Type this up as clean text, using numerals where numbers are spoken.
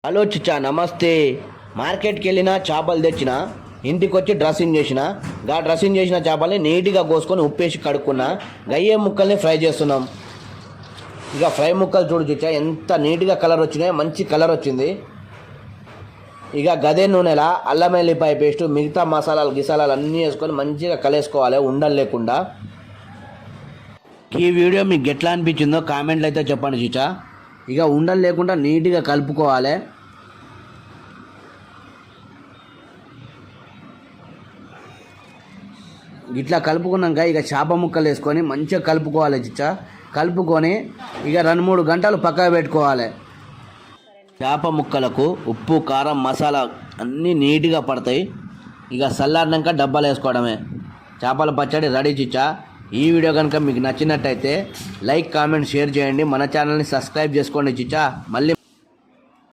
Hello చిచ్చా నమస్తే. మార్కెట్కి వెళ్ళిన చేపలు తెచ్చిన ఇంటికి వచ్చి డ్రెస్సింగ్ చేసిన డ్రెస్సింగ్ చేసిన చేపల్ని నీట్గా కోసుకొని ఉప్పేసి కడుక్కున్నా. గయ్యే ముక్కల్ని ఫ్రై చేస్తున్నాం. ఇక ఫ్రై ముక్కలు చూడు చిచ్చా ఎంత నీట్గా కలర్ వచ్చినాయి, మంచి కలర్ వచ్చింది. ఇక గదే నూనెలా అల్లం వెల్లిపాయ పేస్టు మిగతా మసాలాలు గిసాలాలు అన్నీ వేసుకొని మంచిగా కలేసుకోవాలి ఉండలు లేకుండా. ఈ వీడియో మీకు ఎట్లా అనిపించిందో కామెంట్లు అయితే చెప్పండి చిచ్చా. ఇక ఉండలు లేకుండా నీట్గా కలుపుకోవాలి. ఇట్లా కలుపుకున్నాక ఇక చేప ముక్కలు వేసుకొని మంచిగా కలుపుకోవాలి చిచ్చా. కలుపుకొని ఇక 2-3 గంటలు పక్కకు పెట్టుకోవాలి. చేప ముక్కలకు ఉప్పు కారం మసాలా అన్నీ నీట్గా పడతాయి. ఇక చల్లారినాక డబ్బాలు వేసుకోవడమే. చేపల పచ్చడి రెడీ చిచ్చా. ఈ వీడియో కనుక మీకు నచ్చినట్టయితే లైక్ కామెంట్ షేర్ చేయండి. మన ఛానల్ని సబ్స్క్రైబ్ చేసుకోండి చిచ్చా. మళ్ళీ